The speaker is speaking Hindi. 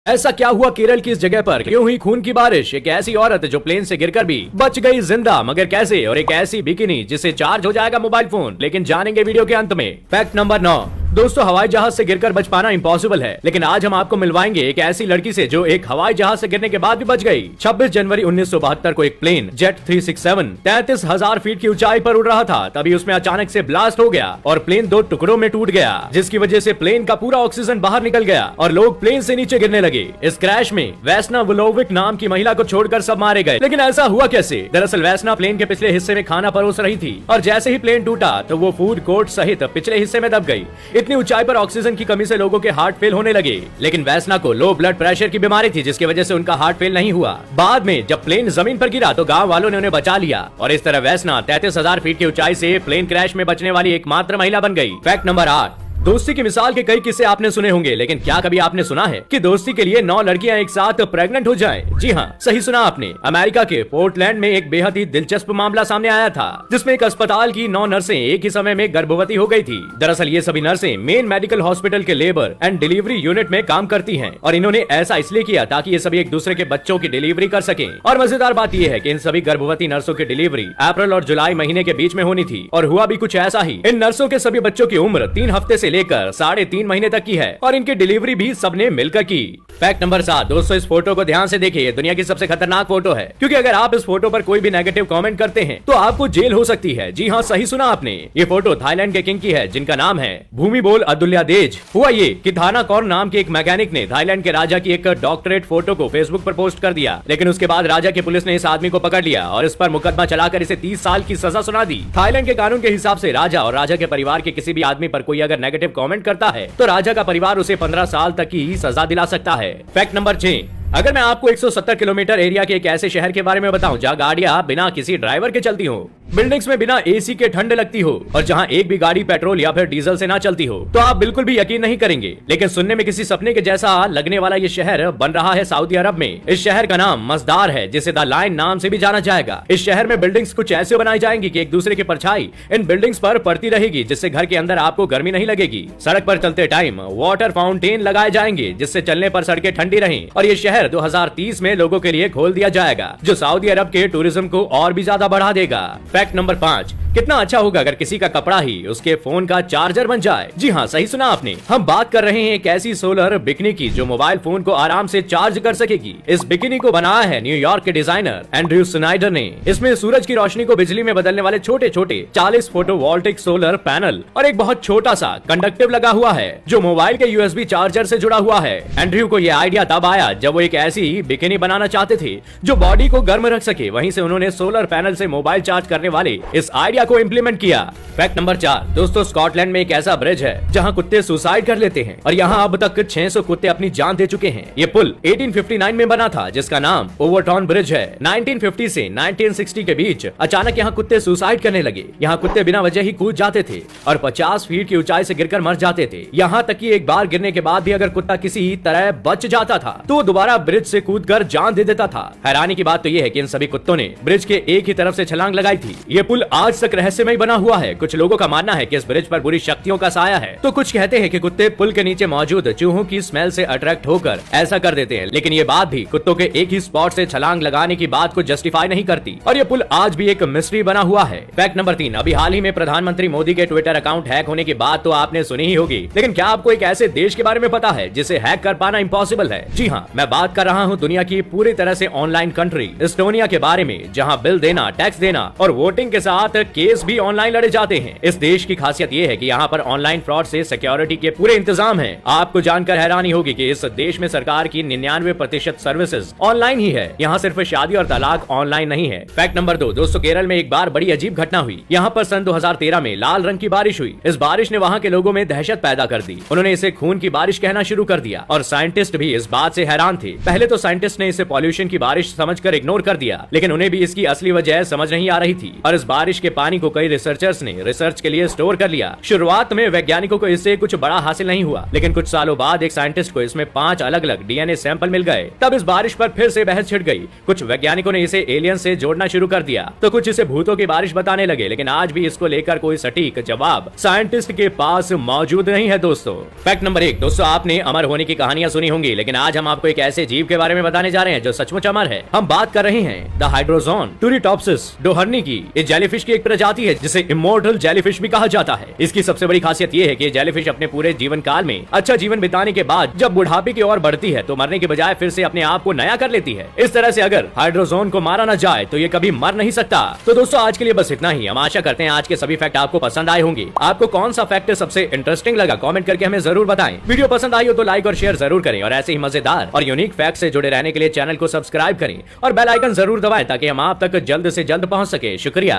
ऐसा क्या हुआ केरल की इस जगह पर, क्यों हुई खून की बारिश? एक ऐसी औरत जो प्लेन से गिरकर भी बच गई जिंदा, मगर कैसे? और एक ऐसी बिकिनी जिससे चार्ज हो जाएगा मोबाइल फोन, लेकिन जानेंगे वीडियो के अंत में। Fact number 9। दोस्तों, हवाई जहाज से गिरकर बच पाना इम्पॉसिबल है, लेकिन आज हम आपको मिलवाएंगे एक ऐसी लड़की से जो एक हवाई जहाज से गिरने के बाद भी बच गई। 26 जनवरी 1972 को एक प्लेन जेट 367 33,000 फीट की ऊंचाई पर उड़ रहा था, तभी उसमें अचानक से ब्लास्ट हो गया और प्लेन 2 टुकड़ों में टूट गया, जिसकी वजह से प्लेन का पूरा ऑक्सीजन बाहर निकल गया और लोग प्लेन से नीचे गिरने लगे। इस क्रैश में वैसना वुलोविक नाम की महिला को छोड़कर सब मारे गए। लेकिन ऐसा हुआ कैसे? दरअसल वैसना प्लेन के पिछले हिस्से में खाना परोस रही थी और जैसे ही प्लेन टूटा तो वो फूड कोर्ट सहित पिछले हिस्से में दब गई। इतनी ऊंचाई पर ऑक्सीजन की कमी से लोगों के हार्ट फेल होने लगे, लेकिन वैसना को लो ब्लड प्रेशर की बीमारी थी, जिसकी वजह से उनका हार्ट फेल नहीं हुआ। बाद में जब प्लेन जमीन पर गिरा तो गांव वालों ने उन्हें बचा लिया और इस तरह वैसना 33,000 फीट की ऊंचाई से प्लेन क्रैश में बचने वाली एकमात्र महिला बन गई। Fact number 8। दोस्ती की मिसाल के कई किस्से आपने सुने होंगे, लेकिन क्या कभी आपने सुना है कि दोस्ती के लिए 9 लड़कियां एक साथ प्रेग्नेंट हो जाएं? जी हाँ, सही सुना आपने। अमेरिका के पोर्टलैंड में एक बेहद ही दिलचस्प मामला सामने आया था, जिसमें एक अस्पताल की 9 नर्सें एक ही समय में गर्भवती हो गई थी। दरअसल ये सभी नर्सें मेन मेडिकल हॉस्पिटल के लेबर एंड डिलीवरी यूनिट में काम करती हैं और इन्होंने ऐसा इसलिए किया ताकि ये सभी एक दूसरे के बच्चों की डिलीवरी कर सकें। और मजेदार बात यह है कि इन सभी गर्भवती नर्सों की डिलीवरी अप्रैल और जुलाई महीने के बीच में होनी थी और हुआ भी कुछ ऐसा ही। इन नर्सों के सभी बच्चों की उम्र 3 हफ्ते से लेकर 3.5 महीने तक की है और इनकी डिलीवरी भी सबने मिलकर की। Fact number 7। दोस्तों, इस फोटो को ध्यान से देखिए, ये दुनिया की सबसे खतरनाक फोटो है, क्योंकि अगर आप इस फोटो पर कोई भी नेगेटिव कमेंट करते हैं तो आपको जेल हो सकती है। जी हाँ, सही सुना आपने। ये फोटो थाईलैंड के किंग की है, जिनका नाम है भूमिबोल अदुल्यादेज। हुआ ये कि थानाकॉर्न नाम के एक मैकेनिक ने थाईलैंड के राजा की एक डॉक्टरेट फोटो को फेसबुक पर पोस्ट कर दिया, लेकिन उसके बाद राजा की पुलिस ने इस आदमी को पकड़ लिया और इस पर मुकदमा चलाकर इसे 30 साल की सजा सुना दी। थाईलैंड के कानून के हिसाब से राजा और राजा के परिवार के किसी भी आदमी पर कोई अगर नेगेटिव कमेंट करता है तो राजा का परिवार उसे 15 साल तक की सजा दिला सकता है। Fact number 6। अगर मैं आपको 170 किलोमीटर एरिया के एक ऐसे शहर के बारे में बताऊं जहां गाड़ियां बिना किसी ड्राइवर के चलती हो, बिल्डिंग्स में बिना एसी के ठंड लगती हो और जहां एक भी गाड़ी पेट्रोल या फिर डीजल से ना चलती हो, तो आप बिल्कुल भी यकीन नहीं करेंगे, लेकिन सुनने में किसी सपने के जैसा लगने वाला ये शहर बन रहा है सऊदी अरब में। इस शहर का नाम मजदार है, जिसे द लाइन नाम से भी जाना जाएगा। इस शहर में बिल्डिंग्स कुछ ऐसे बनाई जाएंगी कि एक दूसरे की परछाई इन बिल्डिंग्स पर पड़ती रहेगी, जिससे घर के अंदर आपको गर्मी नहीं लगेगी। सड़क पर चलते टाइम वाटर फाउंटेन लगाए जाएंगे, जिससे चलने पर सड़कें ठंडी रहें और ये शहर 2030 में लोगों के लिए खोल दिया जाएगा, जो सऊदी अरब के टूरिज्म को और भी ज्यादा बढ़ा देगा। Fact number 5। कितना अच्छा होगा अगर किसी का कपड़ा ही उसके फोन का चार्जर बन जाए। जी हाँ, सही सुना आपने। हम बात कर रहे हैं एक ऐसी सोलर बिकिनी की जो मोबाइल फोन को आराम से चार्ज कर सकेगी। इस बिकिनी को बनाया है न्यूयॉर्क के डिजाइनर एंड्रयू स्नाइडर ने। इसमें सूरज की रोशनी को बिजली में बदलने वाले छोटे छोटे 40 फोटोवोल्टिक सोलर पैनल और एक बहुत छोटा सा कंडक्टिव लगा हुआ है, जो मोबाइल के यूएसबी चार्जर से जुड़ा हुआ है। एंड्रयू को यह आइडिया तब आया जब वो एक ऐसी बिकिनी बनाना चाहते थे जो बॉडी को गर्म रख सके। वहीं से उन्होंने सोलर पैनल से मोबाइल चार्ज करने वाले इस आइडिया को इम्प्लीमेंट किया। Fact number 4। दोस्तों, स्कॉटलैंड में एक ऐसा ब्रिज है जहां कुत्ते सुसाइड कर लेते हैं और यहां अब तक 600 कुत्ते अपनी जान दे चुके हैं। ये पुल 1859 में बना था, जिसका नाम ओवरटॉन ब्रिज है। 1950 से 1960 के बीच अचानक यहाँ कुत्ते सुसाइड करने लगे। यहाँ कुत्ते बिना वजह ही कूद जाते थे और 50 फीट की ऊंचाई से गिरकर मर जाते थे। यहाँ तक कि एक बार गिरने के बाद भी अगर कुत्ता किसी तरह बच जाता था तो दोबारा ब्रिज से कूदकर जान दे देता था। हैरानी की बात तो ये है कि इन सभी कुत्तों ने ब्रिज के एक ही तरफ से छलांग लगाई थी। ये पुल आज तक रहस्यमय बना हुआ है। कुछ लोगों का मानना है कि इस ब्रिज पर बुरी शक्तियों का साया है, तो कुछ कहते हैं कि कुत्ते पुल के नीचे मौजूद चूहों की स्मेल से अट्रैक्ट होकर ऐसा कर देते हैं। लेकिन ये बात भी कुत्तों के एक ही स्पॉट से छलांग लगाने की बात को जस्टिफाई नहीं करती और ये पुल आज भी एक मिस्ट्री बना हुआ है। Fact number 3। अभी हाल ही में प्रधानमंत्री मोदी के ट्विटर अकाउंट हैक होने की बात तो आपने सुनी ही होगी, लेकिन क्या आपको एक ऐसे देश के बारे में पता है जिसे हैक कर पाना इम्पॉसिबल है? जी हाँ, मैं बात कर रहा हूँ दुनिया की पूरी तरह से ऑनलाइन कंट्री एस्टोनिया के बारे में, जहां बिल देना, टैक्स देना और वोटिंग के साथ केस भी ऑनलाइन लड़े जाते हैं। इस देश की खासियत ये है कि यहाँ पर ऑनलाइन फ्रॉड से सिक्योरिटी के पूरे इंतजाम हैं। आपको जानकर हैरानी होगी कि इस देश में सरकार की 99% सर्विसेज ऑनलाइन ही है। यहाँ सिर्फ शादी और तलाक ऑनलाइन नहीं है। Fact number 2। दोस्तों, केरल में एक बार बड़ी अजीब घटना हुई। यहाँ पर सन 2013 में लाल रंग की बारिश हुई। इस बारिश ने वहाँ के लोगों में दहशत पैदा कर दी। उन्होंने इसे खून की बारिश कहना शुरू कर दिया और साइंटिस्ट भी इस बात से हैरान थे। पहले तो साइंटिस्ट ने इसे पॉल्यूशन की बारिश समझकर इग्नोर कर दिया, लेकिन उन्हें भी इसकी असली वजह समझ नहीं आ रही थी और इस बारिश के पानी पानी को कई रिसर्चर्स ने रिसर्च के लिए स्टोर कर लिया। शुरुआत में वैज्ञानिकों को इससे कुछ बड़ा हासिल नहीं हुआ, लेकिन कुछ सालों बाद एक साइंटिस्ट को इसमें 5 अलग अलग डीएनए सैंपल मिल गए। तब इस बारिश पर फिर से बहस छिड़ गई। कुछ वैज्ञानिकों ने इसे एलियन से जोड़ना शुरू कर दिया, तो कुछ इसे भूतों की बारिश बताने लगे, लेकिन आज भी इसको लेकर कोई सटीक जवाब साइंटिस्ट के पास मौजूद नहीं है। दोस्तों, फैक्ट नंबर 1। दोस्तों, आपने अमर होने की कहानियां सुनी होंगी, लेकिन आज हम आपको एक ऐसे जीव के बारे में बताने जा रहे हैं जो सचमुच अमर है। हम बात कर रहे हैं द हाइड्रोजोन टूरिटॉप्सिस डोहर्नी की। ये जेलीफिश की एक प्रजाति है जिसे इमोर्टल जेलीफिश भी कहा जाता है। इसकी सबसे बड़ी खासियत ये है कि जेलीफिश अपने पूरे जीवन काल में अच्छा जीवन बिताने के बाद जब बुढ़ापे की ओर बढ़ती है तो मरने के बजाय फिर से अपने आप को नया कर लेती है। इस तरह से अगर हाइड्रोजोन को मारा न जाए तो ये कभी मर नहीं सकता। तो दोस्तों, आज के लिए बस इतना ही। हम आशा करते हैं आज के सभी फैक्ट आपको पसंद आए होंगे। आपको कौन सा फैक्ट सबसे इंटरेस्टिंग लगा कमेंट करके हमें जरूर बताएं। वीडियो पसंद आई हो तो लाइक और शेयर जरूर करें, और ऐसे ही मजेदार और यूनिक फैक्ट से जुड़े रहने के लिए चैनल को सब्सक्राइब करें और बेल आइकन जरूर दबाएं ताकि हम आप तक जल्द से जल्द पहुंच सके। शुक्रिया।